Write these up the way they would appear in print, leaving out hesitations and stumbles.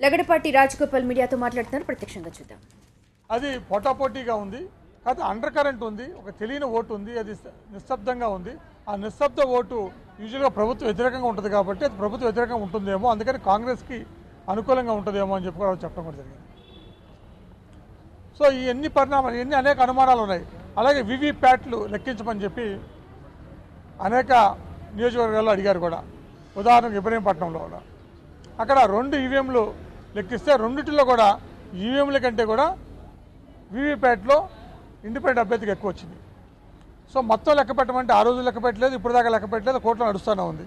లగడపాటి రాజగోపాల్ మీడియాతో మాట్లాడుతున్నారు. ప్రత్యక్షంగా చూద్దాం. అది పోటాపోటీగా ఉంది, కాదు అండర్ కరెంట్ ఉంది, ఒక తెలియని ఓటు ఉంది, అది నిశ్శబ్దంగా ఉంది. ఆ నిశ్శబ్ద ఓటు యూజువల్గా ప్రభుత్వ వ్యతిరేకంగా ఉంటుంది కాబట్టి అది ప్రభుత్వ వ్యతిరేకంగా ఉంటుందేమో, అందుకని కాంగ్రెస్కి అనుకూలంగా ఉంటుందేమో అని చెప్పడం కూడా జరిగింది. సో ఈ ఎన్ని పరిణామాలు, ఎన్ని అనేక అనుమానాలు ఉన్నాయి. అలాగే వివిప్యాట్లు లెక్కించమని చెప్పి అనేక నియోజకవర్గాల్లో అడిగారు కూడా. ఉదాహరణకు ఇబ్రహీంపట్నంలో కూడా అక్కడ 2 ఈవీఎంలు లెక్కిస్తే రెండిటిలో కూడా ఈవీఎంల కంటే కూడా వివిప్యాట్లో ఇండిపెండెంట్ అభ్యర్థికి ఎక్కువ వచ్చింది. సో మొత్తం లెక్క పెట్టమంటే ఆ రోజు లెక్క పెట్టలేదు, ఇప్పుడు దాకా లెక్క పెట్టలేదు, కోర్టులో నడుస్తూనే ఉంది.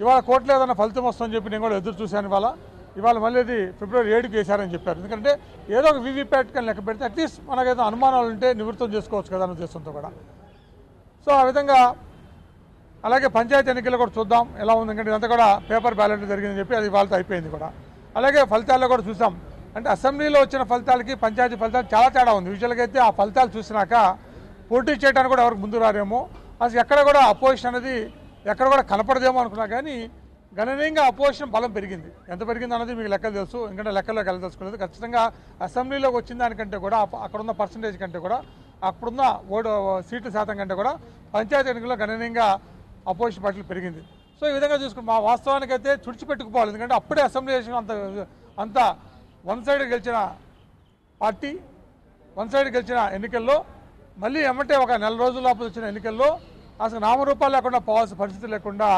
ఇవాళ కోర్టులో ఏదైనా ఫలితం వస్తుందని చెప్పి నేను కూడా ఎదురు చూశాను. ఇవాళ మళ్ళీ అది ఫిబ్రవరి 7కి వేశారని చెప్పారు. ఎందుకంటే ఏదో ఒక వివిప్యాట్ కానీ లెక్క పెడితే అట్లీస్ట్ మనకైతే అనుమానాలు ఉంటే నివృత్తం చేసుకోవచ్చు కదా అనే ఉద్దేశంతో కూడా. సో ఆ విధంగా అలాగే పంచాయతీ ఎన్నికలు కూడా చూద్దాం ఎలా ఉంది. ఎందుకంటే ఇదంతా కూడా పేపర్ బ్యాలెట్ జరిగిందని చెప్పి అది వాళ్ళతో అయిపోయింది కూడా. అలాగే ఫలితాల్లో కూడా చూసాం. అంటే అసెంబ్లీలో వచ్చిన ఫలితాలకి పంచాయతీ ఫలితాలు చాలా తేడా ఉంది. యూజువల్గా అయితే ఆ ఫలితాలు చూసినాక పోటీ చేయడానికి కూడా ఎవరికి ముందు రారేమో, అసలు ఎక్కడ కూడా అపోజిషన్ అనేది ఎక్కడ కూడా కనపడదేమో అనుకున్నా. కానీ గణనీయంగా అపోజిషన్ బలం పెరిగింది. ఎంత పెరిగింది అన్నది మీకు లెక్కలు తెలుసు, ఎందుకంటే లెక్కల్లోకి వెళ్ళదలుచుకోలేదు. ఖచ్చితంగా అసెంబ్లీలోకి వచ్చిన దానికంటే కూడా అక్కడున్న పర్సంటేజ్ కంటే కూడా అప్పుడున్న సీట్ల శాతం కంటే కూడా పంచాయతీ ఎన్నికల్లో గణనీయంగా అపోజిషన్ పార్టీలు పెరిగింది. సో ఈ విధంగా చూసుకుని మా వాస్తవానికైతే తుడిచిపెట్టుకుపోవాలి. ఎందుకంటే అప్పుడే అసెంబ్లీ అంత వన్ సైడ్ గెలిచిన పార్టీ, వన్ సైడ్ గెలిచిన ఎన్నికల్లో మళ్ళీ ఎమ్మటే ఒక నెల రోజుల లోపల వచ్చిన ఎన్నికల్లో అసలు నామరూపాలు లేకుండా పోవాల్సిన పరిస్థితి లేకుండా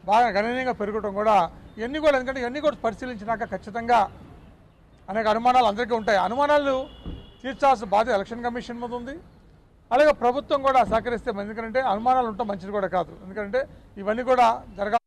బాగా గణనీయంగా పెరగడం కూడా ఇవన్నీ కూడా, ఎందుకంటే ఇవన్నీ కూడా పరిశీలించినాక ఖచ్చితంగా అనేక అనుమానాలు అందరికీ ఉంటాయి. అనుమానాలు తీర్చాల్సిన బాధ్యత ఎలక్షన్ కమిషన్ మీద ఉంది. అలాగే ప్రభుత్వం కూడా సహకరిస్తే, ఎందుకంటే అనుమానాలు ఉండటం మంచిది కూడా కాదు. ఎందుకంటే ఇవన్నీ కూడా జరగాలి.